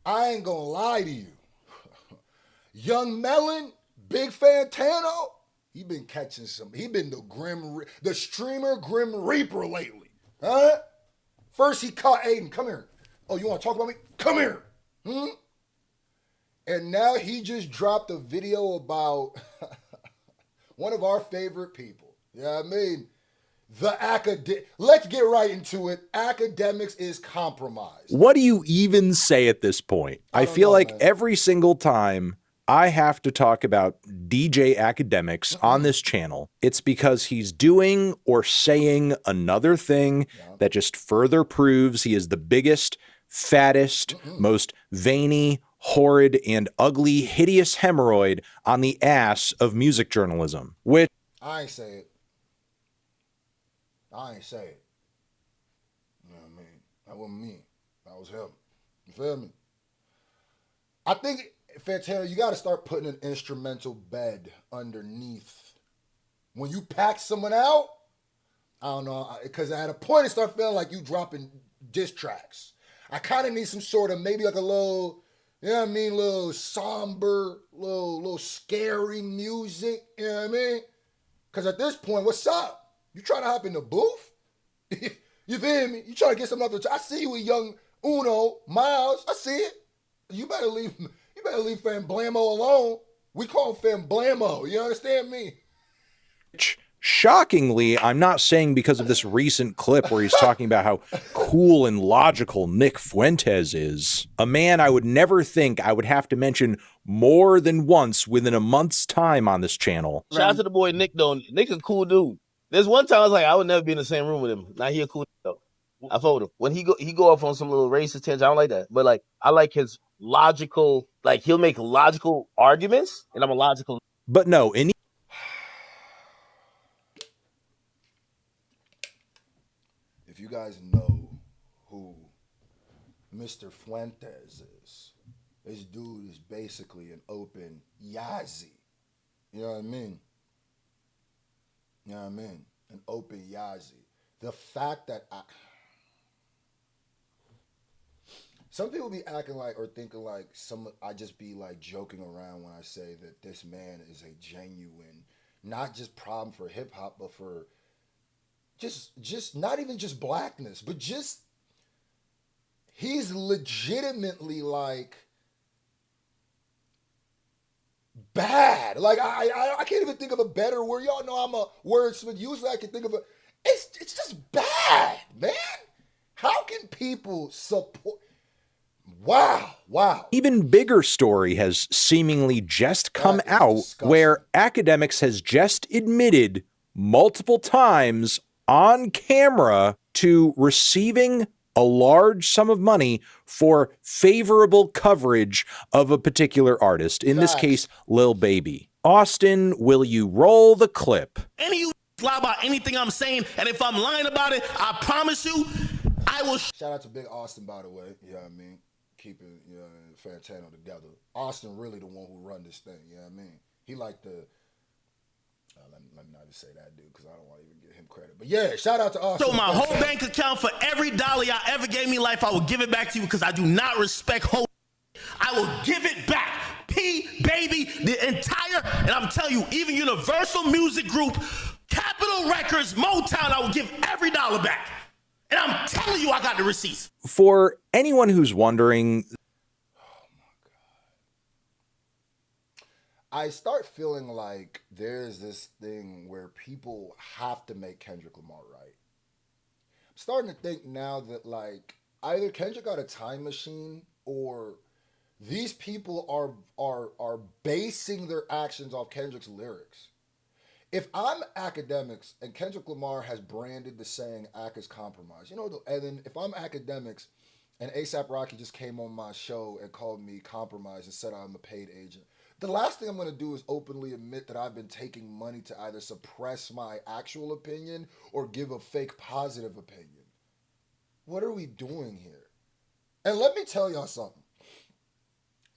I ain't gonna lie to you. Young Melon, Big Fantano, he been catching some. He been the streamer Grim Reaper lately. Huh? First he caught Aiden. Come here. Oh, you want to talk about me? Come here. Hmm? And now he just dropped a video about one of our favorite people. You know what I mean? Let's get right into it. Academics is compromised. What do you even say at this point? I feel like man. every single time I have to talk about DJ Akademiks on this channel, it's because he's doing or saying another thing that just further proves he is the biggest, fattest, most veiny, horrid, and ugly, hideous hemorrhoid on the ass of music journalism. Which I ain't say it. I ain't say it. You know what I mean? That wasn't me. That was him. You feel me? I think, Fantano, you got to start putting an instrumental bed underneath. When you pack someone out, I don't know, because at a point it start feeling like you dropping diss tracks. I kind of need some sort of maybe like a little, you know what I mean, little somber, little scary music, you know what I mean? Because at this point, what's up? You trying to hop in the booth? You feel me? You trying to get something off the I see you with young Uno, Miles. I see it. You better leave Famblamo alone. We call him Famblamo. You understand me? Shockingly, I'm not saying because of this recent clip where he's talking about how cool and logical Nick Fuentes is. A man I would never think I would have to mention more than once within a month's time on this channel. Shout out to the boy Nick, though. Nick a cool dude. There's one time I was like, I would never be in the same room with him. Now he a cool though. I followed him. When he go off on some little racist tangent, I don't like that. But like, I like his logical, like he'll make logical arguments, and I'm a logical. But no, if you guys know who Mr. Fuentes is, this dude is basically an open Yazzie. You know what I mean? You know what I mean? An open Yazzie. The fact that some people be acting like or thinking like I just be like joking around when I say that this man is a genuine, not just problem for hip hop, but for just not even just blackness, but just he's legitimately like bad. Like I can't even think of a better word. Y'all know I'm a wordsmith. Usually I can think of it's just bad, man. How can people support? Wow. Even bigger story has seemingly just come out disgusting. Where Akademiks has just admitted multiple times on camera to receiving a large sum of money for favorable coverage of a particular artist, in this case, Lil Baby. Austin, will you roll the clip? Any of you lie about anything I'm saying, and if I'm lying about it, I promise you, I will. Shout out to Big Austin, by the way. You know what I mean? Keeping Fantano together. Austin really the one who run this thing. You know what I mean? He like the. Let me not just say that, dude, because I don't want to even give him credit. But yeah, shout out to Austin. So my whole bank account for every dollar y'all ever gave me in life, I will give it back to you because I do not respect whole. I will give it back. Baby, the entire, and I'm telling you, even Universal Music Group, Capitol Records, Motown, I will give every dollar back. And I'm telling you, I got the receipts. For anyone who's wondering, I start feeling like there's this thing where people have to make Kendrick Lamar right. I'm starting to think now that like either Kendrick got a time machine or these people are basing their actions off Kendrick's lyrics. If I'm Akademiks and Kendrick Lamar has branded the saying "act is compromise," and then if I'm Akademiks and ASAP Rocky just came on my show and called me compromise and said I'm a paid agent, the last thing I'm going to do is openly admit that I've been taking money to either suppress my actual opinion or give a fake positive opinion. What are we doing here? And let me tell y'all something.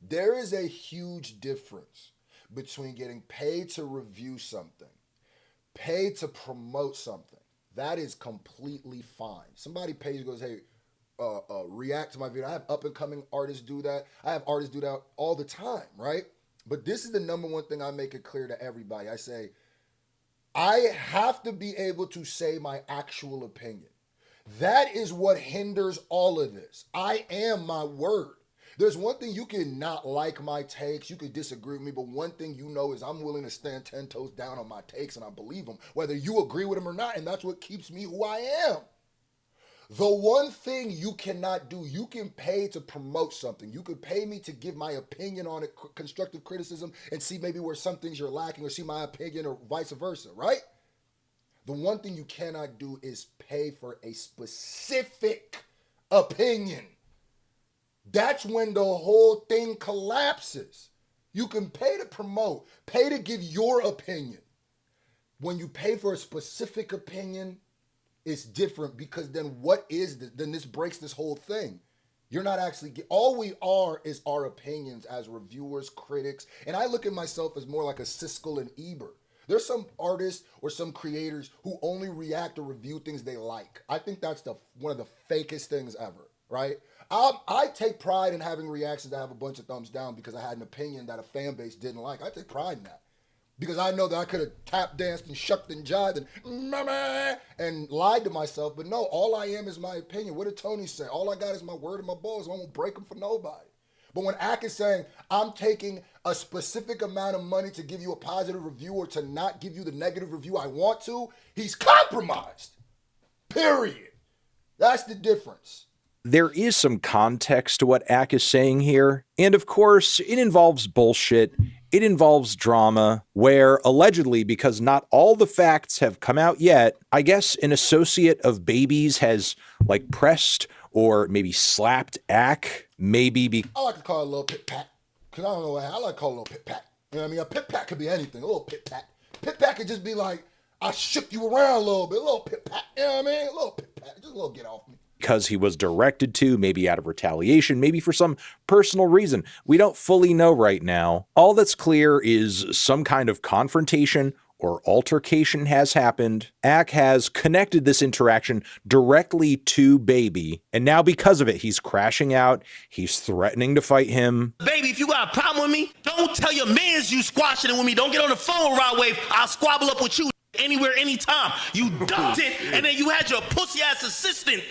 There is a huge difference between getting paid to review something, paid to promote something. That is completely fine. Somebody pays you, goes, hey, react to my video. I have up and coming artists do that. I have artists do that all the time, right? But this is the number one thing I make it clear to everybody. I say, I have to be able to say my actual opinion. That is what hinders all of this. I am my word. There's one thing, you can not like my takes, you could disagree with me, but one thing you know is I'm willing to stand 10 toes down on my takes and I believe them, whether you agree with them or not, and that's what keeps me who I am. The one thing you cannot do, you can pay to promote something. You could pay me to give my opinion on it, constructive criticism, and see maybe where some things you're lacking or see my opinion or vice versa, right? The one thing you cannot do is pay for a specific opinion. That's when the whole thing collapses. You can pay to promote, pay to give your opinion. When you pay for a specific opinion, it's different, because then what is this? Then this breaks this whole thing. You're not actually, all we are is our opinions as reviewers, critics, and I look at myself as more like a Siskel and Ebert. There's some artists or some creators who only react or review things they like. I think that's one of the fakest things ever, right? I take pride in having reactions that have a bunch of thumbs down because I had an opinion that a fan base didn't like. I take pride in that. Because I know that I could have tap danced and shucked and jived and lied to myself. But no, all I am is my opinion. What did Tony say? All I got is my word and my balls. I won't break them for nobody. But when Ak is saying, I'm taking a specific amount of money to give you a positive review or to not give you the negative review I want to, he's compromised. Period. That's the difference. There is some context to what Ak is saying here. And of course, it involves bullshit. It involves drama where allegedly, because not all the facts have come out yet, I guess an associate of Baby's has like pressed or maybe slapped Ak, maybe I like to call it a little pit pat, because I don't know why. I like to call it a little pit pat. You know what I mean? A pit pat could be anything, a little pit pat. Pit pat could just be like, I shook you around a little bit, a little pit pat. You know what I mean? A little pit pat, just a little get off me. Because he was directed to, maybe out of retaliation, maybe for some personal reason. We don't fully know right now. All that's clear is some kind of confrontation or altercation has happened. Ak has connected this interaction directly to Baby, and now because of it, he's crashing out. He's threatening to fight him. Baby, if you got a problem with me, don't tell your mans you squashing it with me. Don't get on the phone with Rod Wave. I'll squabble up with you anywhere, anytime. You dumped it, and then you had your pussy-ass assistant.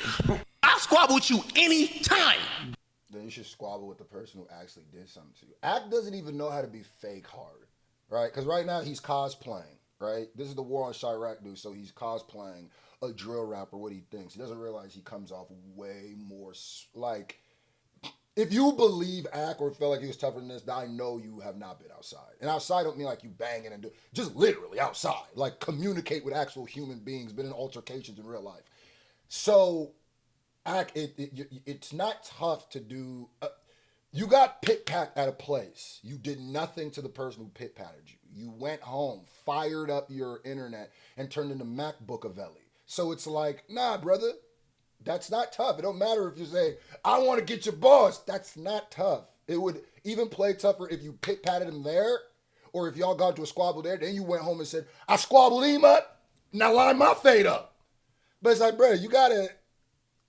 I'll squabble with you anytime. Then you should squabble with the person who actually did something to you. Ak doesn't even know how to be fake hard, right? Because right now he's cosplaying, right? This is the War on Chirac dude, so he's cosplaying a drill rapper, what he thinks. He doesn't realize he comes off way more like... If you believe Ak or felt like he was tougher than this, I know you have not been outside. And outside don't mean like you banging and just literally outside. Like communicate with actual human beings, been in altercations in real life. So, Ak, it's not tough to do. You got pit-packed at a place. You did nothing to the person who pit-patted you. You went home, fired up your internet, and turned into MacBookavelli. So it's like, nah, brother. That's not tough. It don't matter if you say, I want to get your boss. That's not tough. It would even play tougher if you pit-patted him there, or if y'all got into a squabble there, then you went home and said, I squabbled him up, now line my fade up. But it's like, bro, you gotta,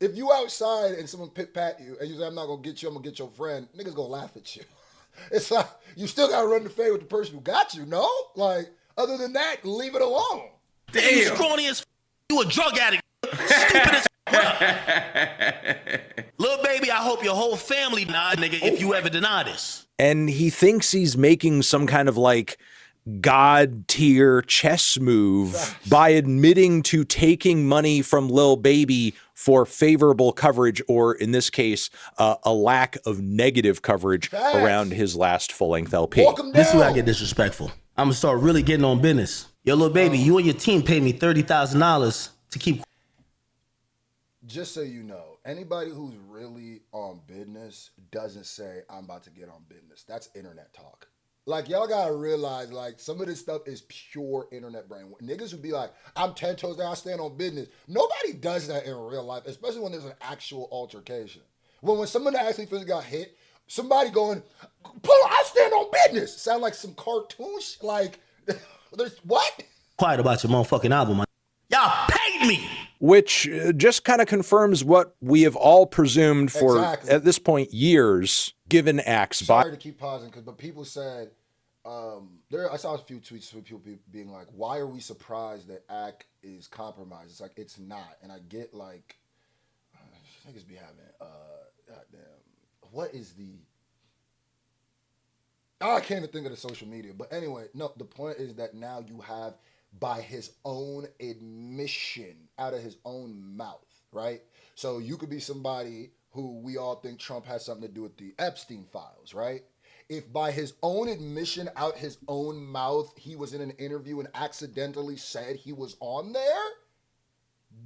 if you outside and someone pit-pat you, and you say, I'm not going to get you, I'm going to get your friend, niggas going to laugh at you. It's like, you still got to run the fade with the person who got you, no? Like, other than that, leave it alone. Damn. You scrawny as you a drug addict. Stupid as Lil Baby, I hope your whole family deny, nigga, if you ever deny this. And he thinks he's making some kind of like God tier chess move by admitting to taking money from Lil Baby for favorable coverage, or in this case, a lack of negative coverage around his last full-length LP. This is where I get disrespectful. I'm gonna start really getting on business. Yo, Lil Baby, you and your team paid me $30,000 to keep. Just so you know, anybody who's really on business doesn't say, I'm about to get on business. That's internet talk. Like, y'all gotta realize, like, some of this stuff is pure internet brain. Niggas would be like, I'm 10 toes down, I stand on business. Nobody does that in real life, especially when there's an actual altercation. When someone actually physically got hit, somebody going, I stand on business. Sound like some cartoon shit. Like, there's what? Quiet about your motherfucking album, man. Y'all paid me. which just kind of confirms what we have all presumed for, Exactly. at this point, years, given Ack's bio. Sorry to keep pausing, but people said, I saw a few tweets from people being like, why are we surprised that Ack is compromised? It's like, it's not. And I get like, niggas be having, goddamn, what is the, I can't even think of the social media. But anyway, no, the point is that now you have, by his own admission, out of his own mouth, right? So you could be somebody who we all think Trump has something to do with the Epstein files, right? If by his own admission, out his own mouth, he was in an interview and accidentally said he was on there,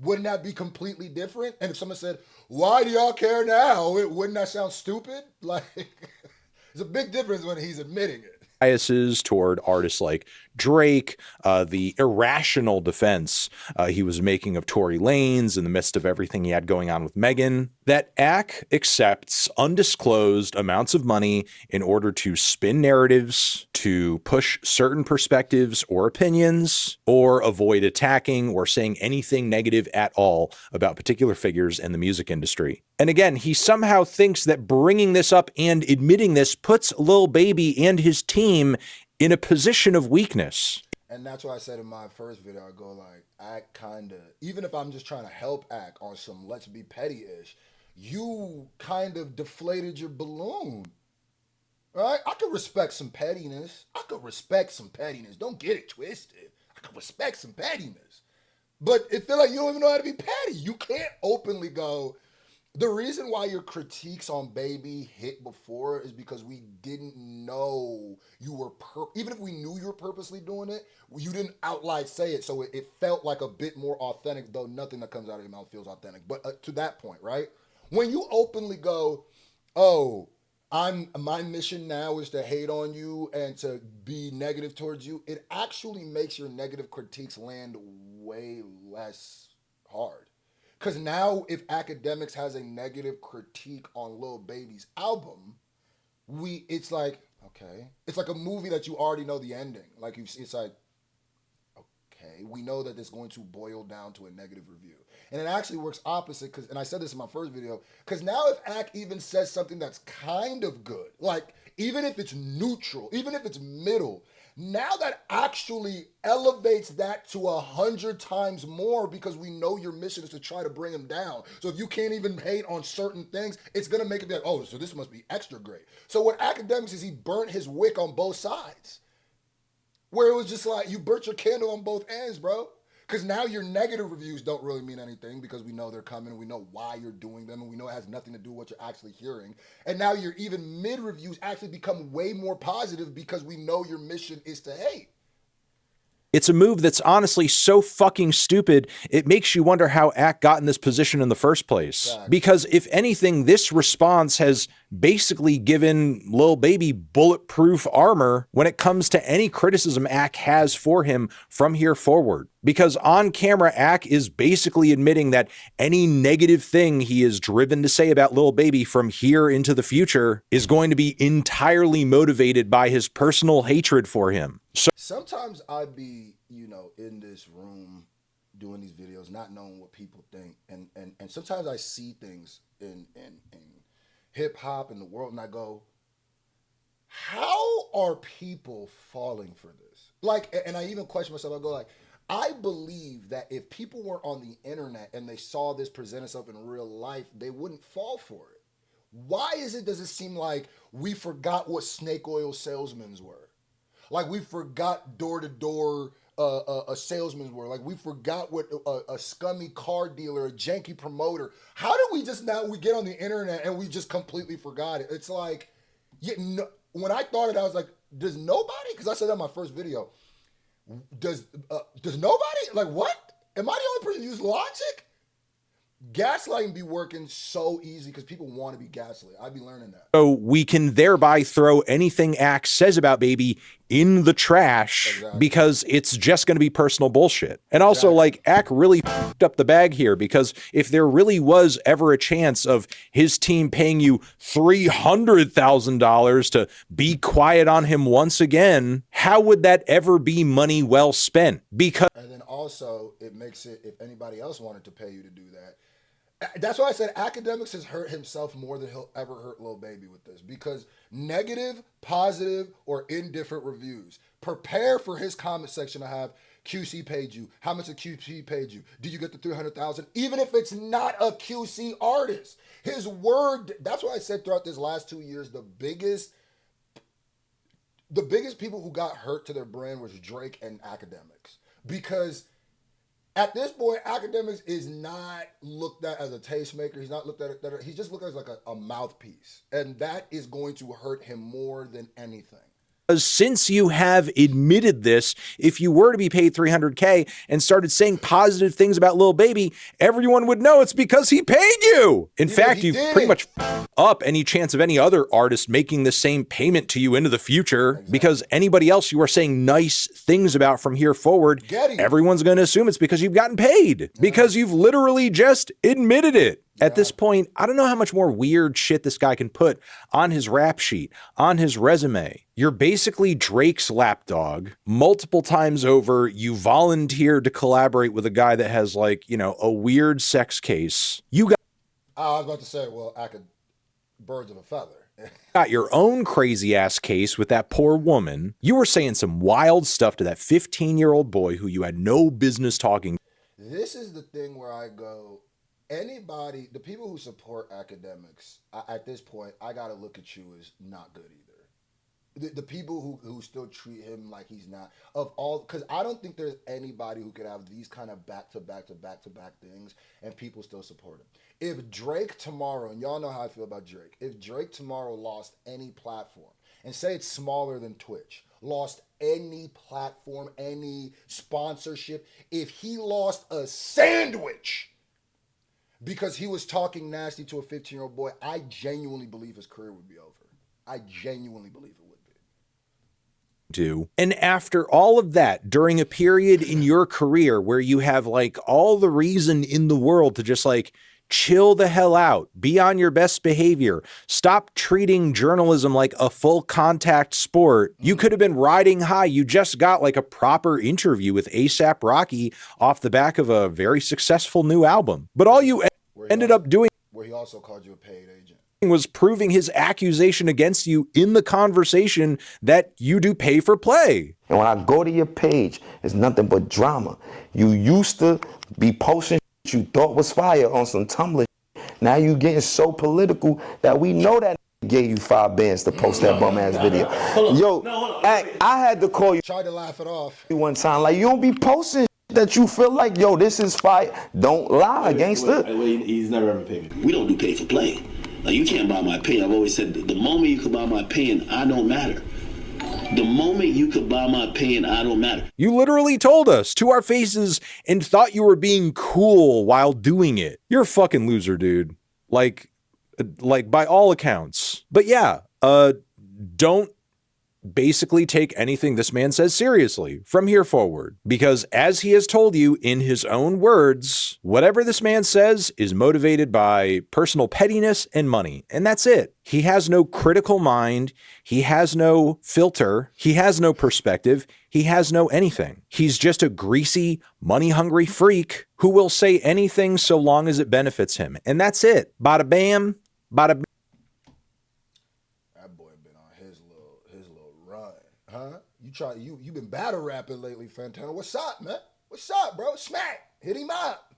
wouldn't that be completely different? And if someone said, why do y'all care now? Wouldn't that sound stupid? Like, there's a big difference when he's admitting it. Biases toward artists like Drake, the irrational defense he was making of Tory Lanez in the midst of everything he had going on with Meghan, that Ack accepts undisclosed amounts of money in order to spin narratives, to push certain perspectives or opinions, or avoid attacking or saying anything negative at all about particular figures in the music industry. And again, he somehow thinks that bringing this up and admitting this puts Lil Baby and his team in a position of weakness. And that's why I said in my first video, I go like, Ack kind of, even if I'm just trying to help Ack on some let's be petty-ish, you kind of deflated your balloon, right? I could respect some pettiness. Don't get it twisted. I could respect some pettiness. But it feel like you don't even know how to be petty. You can't openly go, the reason why your critiques on Baby hit before is because we didn't know you were, even if we knew you were purposely doing it, you didn't outright say it. So it felt like a bit more authentic, though nothing that comes out of your mouth feels authentic. But to that point, right? When you openly go, oh, my mission now is to hate on you and to be negative towards you, it actually makes your negative critiques land way less hard. Because now if Akademiks has a negative critique on Lil Baby's album, it's like, okay. It's like a movie that you already know the ending. Like, it's like, okay, we know that it's going to boil down to a negative review. And it actually works opposite, and I said this in my first video, because now if Ack even says something that's kind of good, like, even if it's neutral, even if it's middle, now that actually elevates that to 100 times more, because we know your mission is to try to bring him down. So if you can't even hate on certain things, it's going to make it be like, oh, so this must be extra great. So what Akademiks is, he burnt his wick on both sides. Where it was just like, you burnt your candle on both ends, bro. Because now your negative reviews don't really mean anything because we know they're coming, we know why you're doing them, and we know it has nothing to do with what you're actually hearing. And now your even mid-reviews actually become way more positive because we know your mission is to hate. It's a move that's honestly so fucking stupid, it makes you wonder how Ack got in this position in the first place. Exactly. Because if anything, this response has basically given Lil Baby bulletproof armor when it comes to any criticism Ack has for him from here forward. Because on camera, Ack is basically admitting that any negative thing he is driven to say about Lil Baby from here into the future is going to be entirely motivated by his personal hatred for him. So sometimes I'd be, in this room doing these videos, not knowing what people think. And sometimes I see things in hip hop in the world and I go, how are people falling for this? Like, and I even question myself, I go like, I believe that if people were on the internet and they saw this present itself in real life, they wouldn't fall for it. Why does it seem like we forgot what snake oil salesmen were? Like we forgot door-to-door salesmen were. Like we forgot what a scummy car dealer, a janky promoter. How do we just now, we get on the internet and we just completely forgot it? It's like, when I thought it, I was like, does nobody, because I said that in my first video, does nobody, like what? Am I the only person who use logic? Gaslighting be working so easy because people want to be gaslit. I'd be learning that. So we can thereby throw anything Ack says about Baby in the trash. Exactly. Because it's just going to be personal bullshit. And also, like, Ack really f***ed up the bag here, because if there really was ever a chance of his team paying you $300,000 to be quiet on him once again, how would that ever be money well spent? Because and then also it makes it, if anybody else wanted to pay you to do that. That's why I said Academics has hurt himself more than he'll ever hurt Lil Baby with this, because negative, positive, or indifferent reviews, prepare for his comment section to have QC paid you. How much a QC paid you? Do you get the 300,000? Even if it's not a QC artist, his word. That's why I said throughout this last 2 years, the biggest people who got hurt to their brand was Drake and Academics, because at this point, Academics is not looked at as a tastemaker. He's not looked at it. He's just looked at as like a mouthpiece, and that is going to hurt him more than anything. Since you have admitted this, if you were to be paid $300K and started saying positive things about Lil Baby, everyone would know it's because he paid you. In fact, you've pretty much up any chance of any other artist making the same payment to you into the future, because anybody else you are saying nice things about from here forward, everyone's going to assume it's because you've gotten paid, because you've literally just admitted it. At this point, I don't know how much more weird shit this guy can put on his rap sheet, on his resume. You're basically Drake's lapdog. Multiple times over, you volunteered to collaborate with a guy that has, like, you know, a weird sex case. You got... I was about to say, well, birds of a feather. Got your own crazy ass case with that poor woman. You were saying some wild stuff to that 15-year-old boy who you had no business talking. This is the thing where I go... Anybody, the people who support Academics, at this point, I gotta look at you as not good either. The people who still treat him like he's not, of all, because I don't think there's anybody who could have these kind of back-to-back things and people still support him. If Drake tomorrow, and y'all know how I feel about Drake, if Drake tomorrow lost any platform, and say it's smaller than Twitch, lost any platform, any sponsorship, if he lost a sandwich because he was talking nasty to a 15-year-old boy, I genuinely believe his career would be over. I genuinely believe it would be. And after all of that, during a period in your career where you have like all the reason in the world to just like chill the hell out, be on your best behavior, stop treating journalism like a full contact sport, you could have been riding high. You just got like a proper interview with A$AP Rocky off the back of a very successful new album. But all you ended up doing, where he also called you a paid agent, was proving his accusation against you in the conversation that you do pay for play. And when I go to your page, it's nothing but drama. You used to be posting shit you thought was fire on some Tumblr shit. Now you getting so political that we know that gave you 5 bands to post that bum ass video. Yo, I had to call you. Tried to laugh it off one time, like, you don't be posting that you feel like, yo, this is fire. Don't lie, gangster. He's never ever paid me. We don't do pay for play. Like, you can't buy my opinion. I've always said, the moment you can buy my opinion, I don't matter. The moment you could buy my opinion, I don't matter. You literally told us to our faces and thought you were being cool while doing it. You're a fucking loser, dude. Like by all accounts. But yeah, don't basically take anything this man says seriously from here forward, because as he has told you in his own words, whatever this man says is motivated by personal pettiness and money, and that's it. He has no critical mind, he has no filter, he has no perspective, he has no anything. He's just a greasy, money-hungry freak who will say anything so long as it benefits him, and that's it. Bada bam, bada bam. Huh? You been battle rapping lately, Fantano. What's up, man? What's up, bro? Smack. Hit him up.